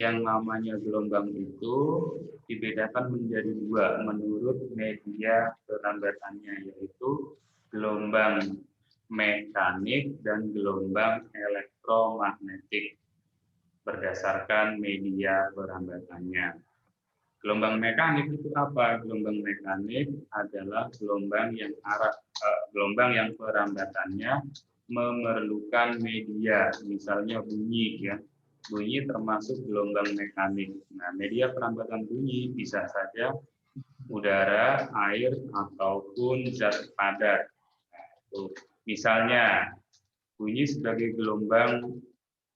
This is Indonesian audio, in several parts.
Yang namanya gelombang itu dibedakan menjadi dua menurut media perambatannya, yaitu gelombang mekanik dan gelombang elektromagnetik berdasarkan media perambatannya. Gelombang mekanik itu apa? Gelombang mekanik adalah gelombang yang perambatannya memerlukan media, misalnya bunyi ya. Bunyi termasuk gelombang mekanik. Nah, media perambatan bunyi bisa saja udara, air, ataupun zat padat. Nah, misalnya bunyi sebagai gelombang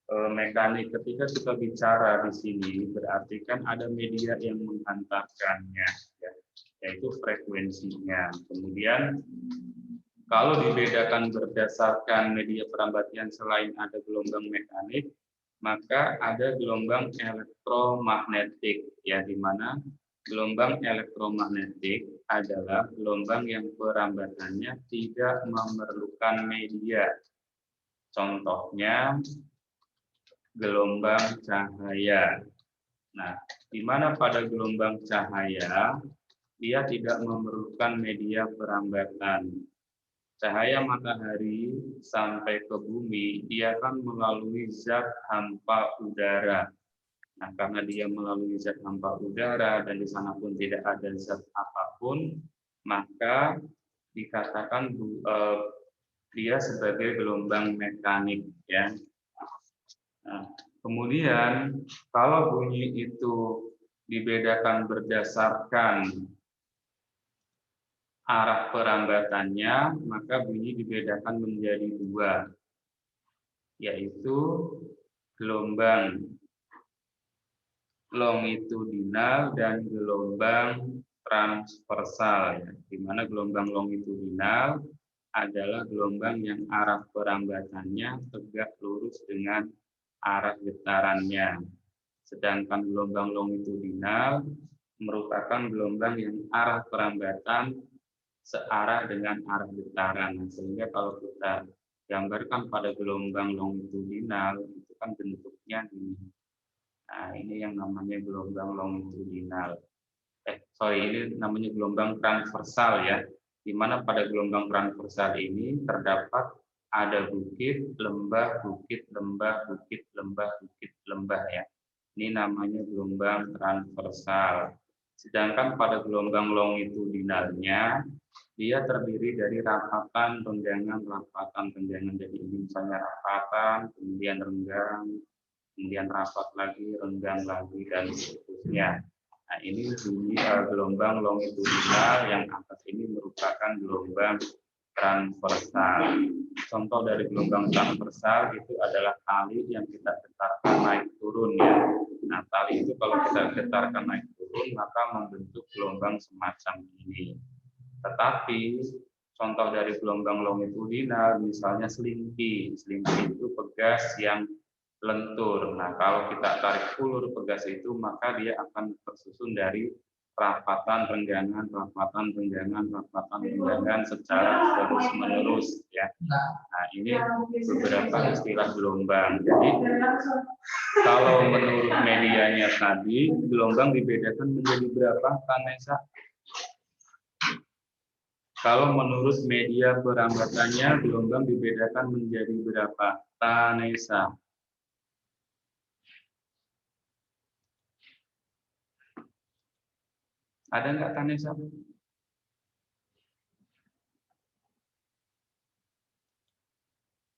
mekanik. Ketika kita bicara di sini, berarti kan ada media yang menghantarkannya, ya, yaitu frekuensinya. Kemudian kalau dibedakan berdasarkan media perambatan selain ada gelombang mekanik, maka ada gelombang elektromagnetik, ya, di mana gelombang elektromagnetik adalah gelombang yang perambatannya tidak memerlukan media. Contohnya gelombang cahaya. Nah, di mana pada gelombang cahaya dia tidak memerlukan media perambatan. Cahaya matahari sampai ke bumi, dia akan melalui zat hampa udara. Nah, karena dia melalui zat hampa udara dan di sana pun tidak ada zat apapun, maka dikatakan dia sebagai gelombang mekanik, ya. Nah, kemudian kalau bunyi itu dibedakan berdasarkan arah perambatannya, maka bunyi dibedakan menjadi dua, yaitu gelombang longitudinal dan gelombang transversal. Ya. Di mana gelombang longitudinal adalah gelombang yang arah perambatannya tegak lurus dengan arah getarannya. Sedangkan gelombang longitudinal merupakan gelombang yang arah perambatan searah dengan arah getaran. Sehingga kalau kita gambarkan pada gelombang longitudinal, itu kan bentuknya ini. Nah, ini yang namanya gelombang longitudinal. Ini namanya gelombang transversal, ya. Di mana pada gelombang transversal ini terdapat ada bukit, lembah, bukit, lembah, bukit, lembah, bukit, lembah, ya. Ini namanya gelombang transversal. Sedangkan pada gelombang longitudinalnya, dia terdiri dari rapatan, renggangan, rapatan, renggangan. Jadi ini misalnya rapatan, kemudian renggang, kemudian rapat lagi, renggang lagi, dan seterusnya. Nah, ini gelombang longitudinal, yang atas ini merupakan gelombang transversal. Contoh dari gelombang transversal itu adalah tali yang kita getarkan naik turun, ya. Nah, tali itu kalau kita getarkan naik turun, maka membentuk gelombang semacam ini. Tetapi contoh dari gelombang longitudinal, misalnya selimpi. Selimpi itu pegas yang lentur. Nah, kalau kita tarik ulur pegas itu, maka dia akan tersusun dari rapatan, renggangan, rapatan, renggangan, rapatan, renggangan secara terus-menerus, ya. Nah, ini beberapa istilah gelombang. Jadi, kalau menurut medianya tadi, gelombang dibedakan menjadi berapa, Tanesa? Kalau menurut media perambatannya, gelombang dibedakan menjadi berapa, Tanesa? Ada nggak, Tanesa?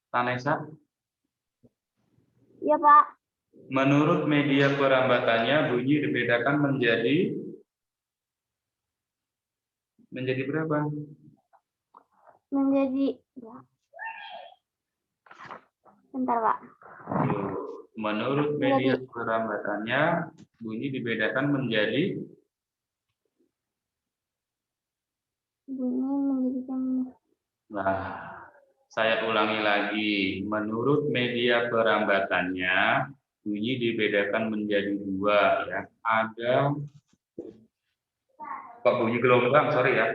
Tanesa? Iya, Pak. Menurut media perambatannya, bunyi dibedakan menjadi berapa? Menjadi, ya. Bentar, Pak. Menurut media perambatannya, bunyi dibedakan menjadi Nah, saya ulangi lagi. Menurut media perambatannya, bunyi dibedakan menjadi dua, ya. Ada bunyi gelombang, sorry, ya.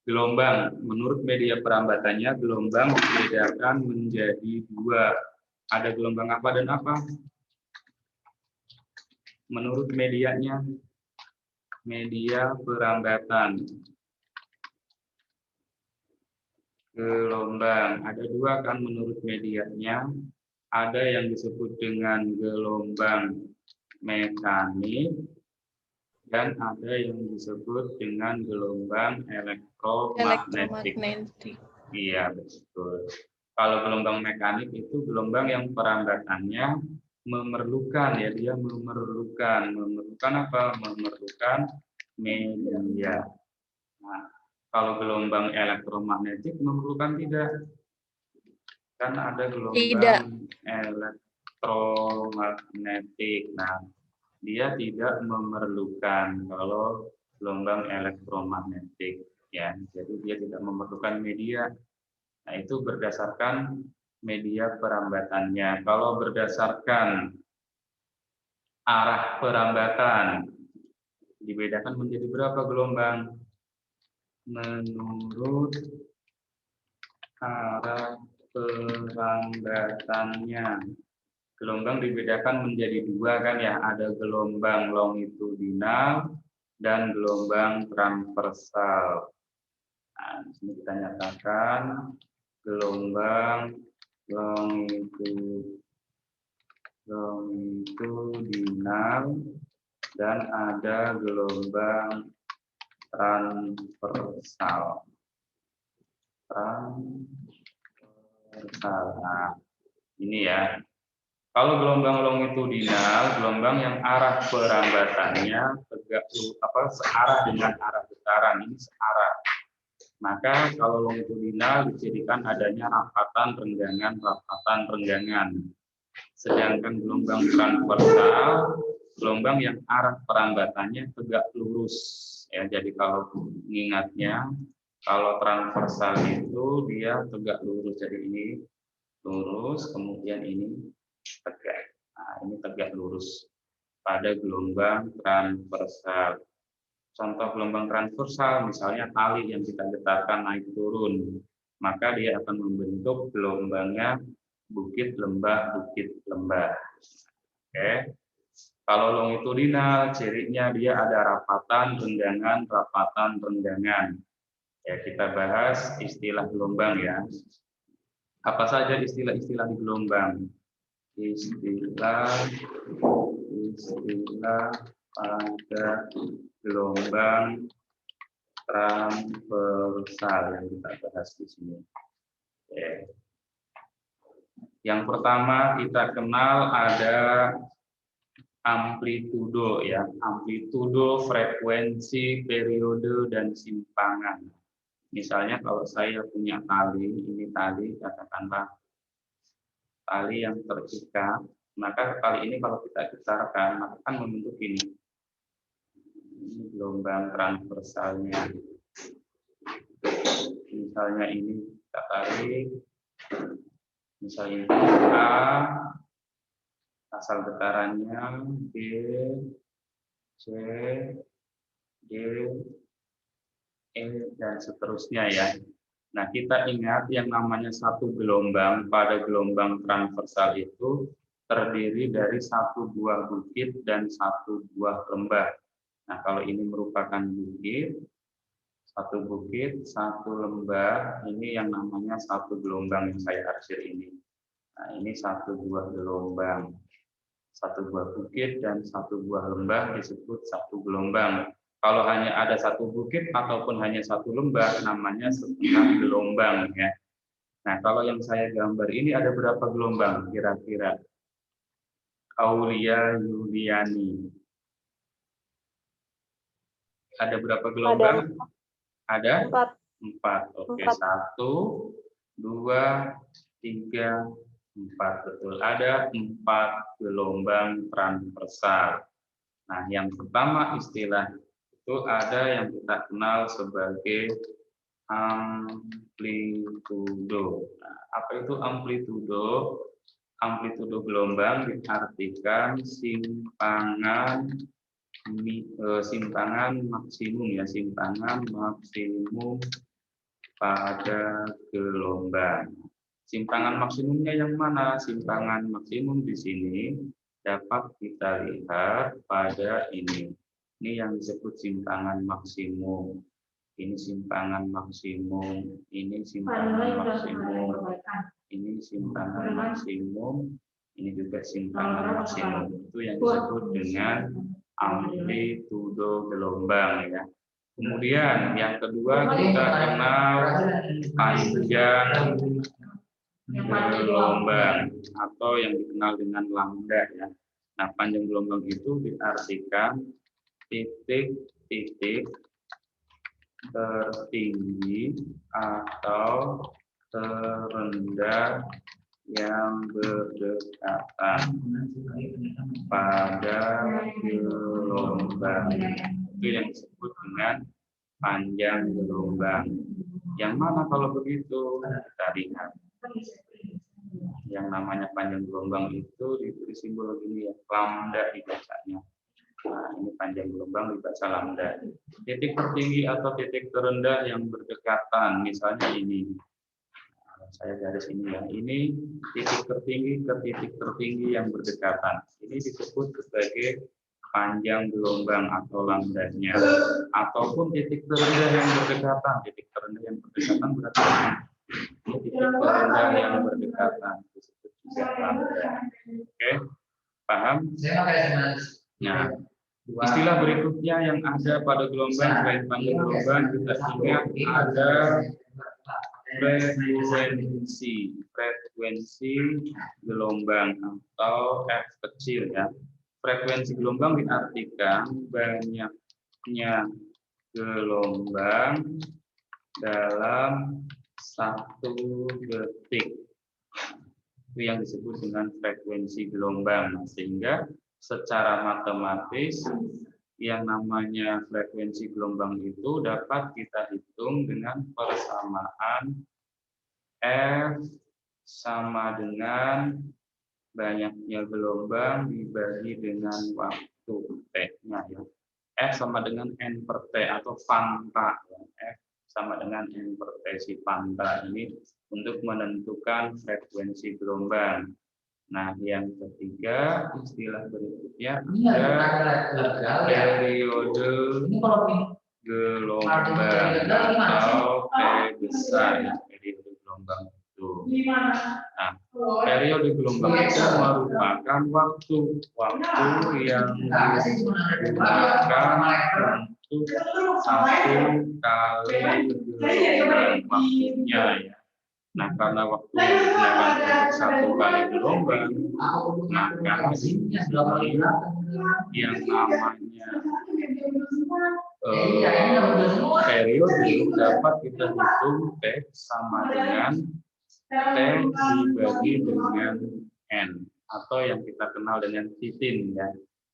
Gelombang, menurut media perambatannya, gelombang dibedakan menjadi dua. Ada gelombang apa dan apa? menurut medianya, media perambatan gelombang. Ada dua kan menurut medianya. Ada yang disebut dengan gelombang mekanik dan ada yang disebut dengan gelombang elektromagnetik. Iya, betul. Kalau gelombang mekanik itu gelombang yang perambatannya memerlukan ya, dia memerlukan apa? Memerlukan media. Nah, kalau gelombang elektromagnetik memerlukan tidak? Kan ada gelombang elektromagnetik. Nah, dia tidak memerlukan kalau gelombang elektromagnetik ya. Jadi dia tidak memerlukan media. Nah, itu berdasarkan media perambatannya. Kalau berdasarkan arah perambatan dibedakan menjadi berapa gelombang? Menurut arah perambatannya. Gelombang dibedakan menjadi dua kan ya, ada gelombang longitudinal dan gelombang transversal. Nah, di sini kita nyatakan gelombang longitudinal dan ada gelombang transversal. Nah, ini ya. Kalau gelombang longitudinal, gelombang yang arah perambatannya searah dengan arah getaran, ini searah. Maka kalau longitudinal dicirikan adanya rapatan renggangan. Sedangkan gelombang transversal, gelombang yang arah perambatannya tegak lurus. Ya, jadi kalau mengingatnya, kalau transversal itu dia tegak lurus. Jadi ini lurus, kemudian ini tegak. Nah, ini tegak lurus pada gelombang transversal. Contoh gelombang transversal, misalnya tali yang kita getarkan naik turun, maka dia akan membentuk gelombangnya bukit lembah. Oke. Kalau longitudinal, cirinya dia ada rapatan renggangan. Ya, kita bahas istilah gelombang ya. Apa saja istilah-istilah di gelombang? Istilah pada gelombang transversal yang kita bahas di sini. Oke. Yang pertama kita kenal ada amplitudo ya, amplitudo, frekuensi, periode, dan simpangan. Misalnya kalau saya punya tali, ini tali, katakanlah tali yang terikat, maka tali ini kalau kita getarkan, maka akan membentuk ini gelombang transversalnya. Misalnya ini kita tarik, misalnya ini A, asal getarannya B, C, D, E, dan seterusnya ya. Nah, kita ingat yang namanya satu gelombang pada gelombang transversal itu terdiri dari satu buah bukit dan satu buah lembah. Nah, kalau ini merupakan bukit, satu lembah, ini yang namanya satu gelombang yang saya arsir ini. Nah, ini satu buah gelombang. Satu buah bukit dan satu buah lembah disebut satu gelombang. Kalau hanya ada satu bukit ataupun hanya satu lembah, namanya setengah gelombang ya. Nah, kalau yang saya gambar ini ada berapa gelombang kira-kira? Aulia Yuliani. Ada berapa gelombang? Ada? Empat. Oke, 1, 2, 3, 4. Betul. Ada 4 gelombang transversal. Nah, yang pertama istilah itu ada yang kita kenal sebagai amplitudo. Nah, apa itu amplitudo? Amplitudo gelombang diartikan simpangan maksimum ya, simpangan maksimum pada gelombang. Simpangan maksimumnya yang mana? Simpangan maksimum di sini dapat kita lihat pada ini. Ini yang disebut simpangan maksimum. Ini simpangan maksimum, ini simpangan maksimum, ini simpangan maksimum, ini juga simpangan maksimum. Itu yang disebut dengan amplitudo gelombang ya. Kemudian yang kedua kita kenal panjang gelombang atau yang dikenal dengan lambda ya. Nah, panjang gelombang itu diartikan titik-titik tertinggi atau terendah yang berdekatan pada gelombang. Itu yang disebut dengan panjang gelombang. Yang mana kalau begitu? Kita lihat. Yang namanya panjang gelombang itu diberi simbol gini ya, lambda dibacanya. Nah, ini panjang gelombang dibaca lambda. Titik tertinggi atau titik terendah yang berdekatan, misalnya ini. Saya garis ini ya. Ini titik tertinggi ke titik tertinggi yang berdekatan. Ini disebut sebagai panjang gelombang atau lambdanya. Ataupun titik terendah yang berdekatan. Titik terendah yang berdekatan berarti titik terendah yang berdekatan disebut juga lambda. Oke, paham? Nah, istilah berikutnya yang ada pada gelombang selain panjang gelombang kita ingat ada frekuensi gelombang atau F kecil ya. Frekuensi gelombang diartikan banyaknya gelombang dalam 1 detik. Itu yang disebut dengan frekuensi gelombang. Sehingga secara matematis yang namanya frekuensi gelombang itu dapat kita hitung dengan persamaan F sama dengan banyaknya gelombang dibagi dengan waktu T-nya ya. F sama dengan N per T atau fanta. F sama dengan N per T, si fanta ini untuk menentukan frekuensi gelombang. Nah, yang ketiga, istilah berikutnya ada periode gelombang atau T besar ya, periode gelombang itu. Nah, periode gelombang itu merupakan waktu yang digunakan untuk 1 kali gelombang waktunya ya. Nah, karena waktu yang digunakan untuk 1 kali gelombang, maka yang namanya periode dapat kita hitung T sama dengan T dibagi dengan N atau yang kita kenal dengan titin ya.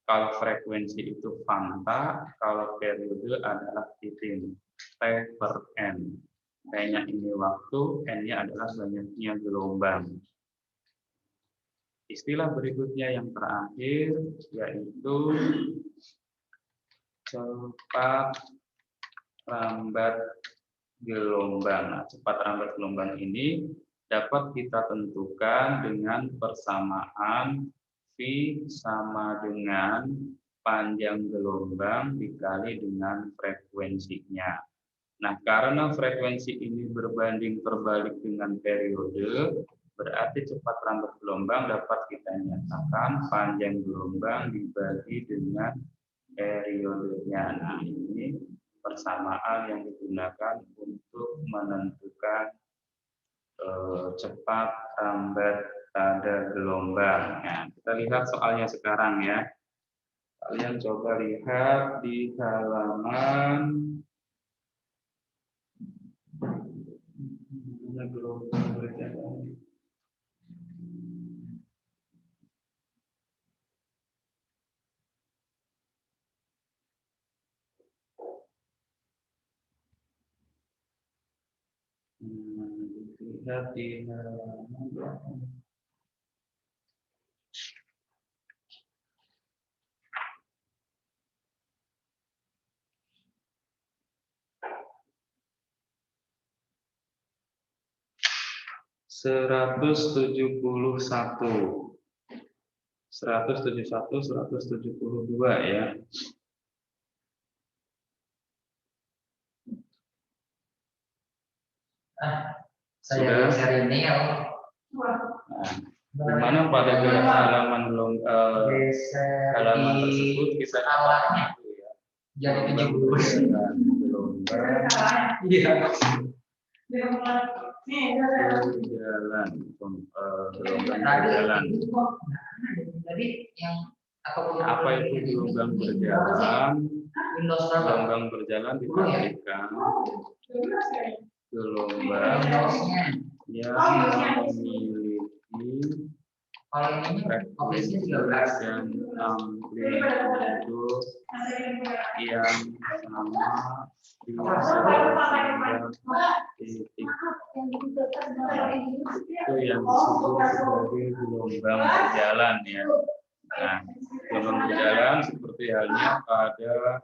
Kalau frekuensi itu fanta, kalau periode adalah titin, T per N. T-nya ini waktu, N-nya adalah banyaknya gelombang. Istilah berikutnya yang terakhir yaitu cepat rambat gelombang. Nah, cepat rambat gelombang ini dapat kita tentukan dengan persamaan V sama dengan panjang gelombang dikali dengan frekuensinya. Nah, karena frekuensi ini berbanding terbalik dengan periode, berarti cepat rambat gelombang dapat kita nyatakan panjang gelombang dibagi dengan periodenya. Nah, ini persamaan yang digunakan untuk menentukan cepat rambat pada gelombang. Nah, kita lihat soalnya sekarang ya. Kalian coba lihat di halaman gelombang berjalan. Lihat di halaman 171. 171, 172 ya. Saya share ini ya. Di mana pada halaman tersebut kita awalnya jadi 70. Iya. Berjalan, berjalan. Jadi yang Apa itu gelombang berjalan? Gelombang berjalan diartikan gelombang yang memiliki frekuensi dan amplitudo yang sama di sebuah titik. Itu yang disebut sebagai gelombang berjalan ya. Nah, gelombang berjalan seperti halnya pada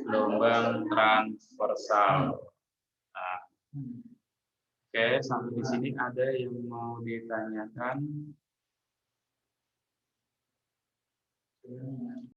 gelombang transversal. Nah, oke, sampai di sini ada yang mau ditanyakan?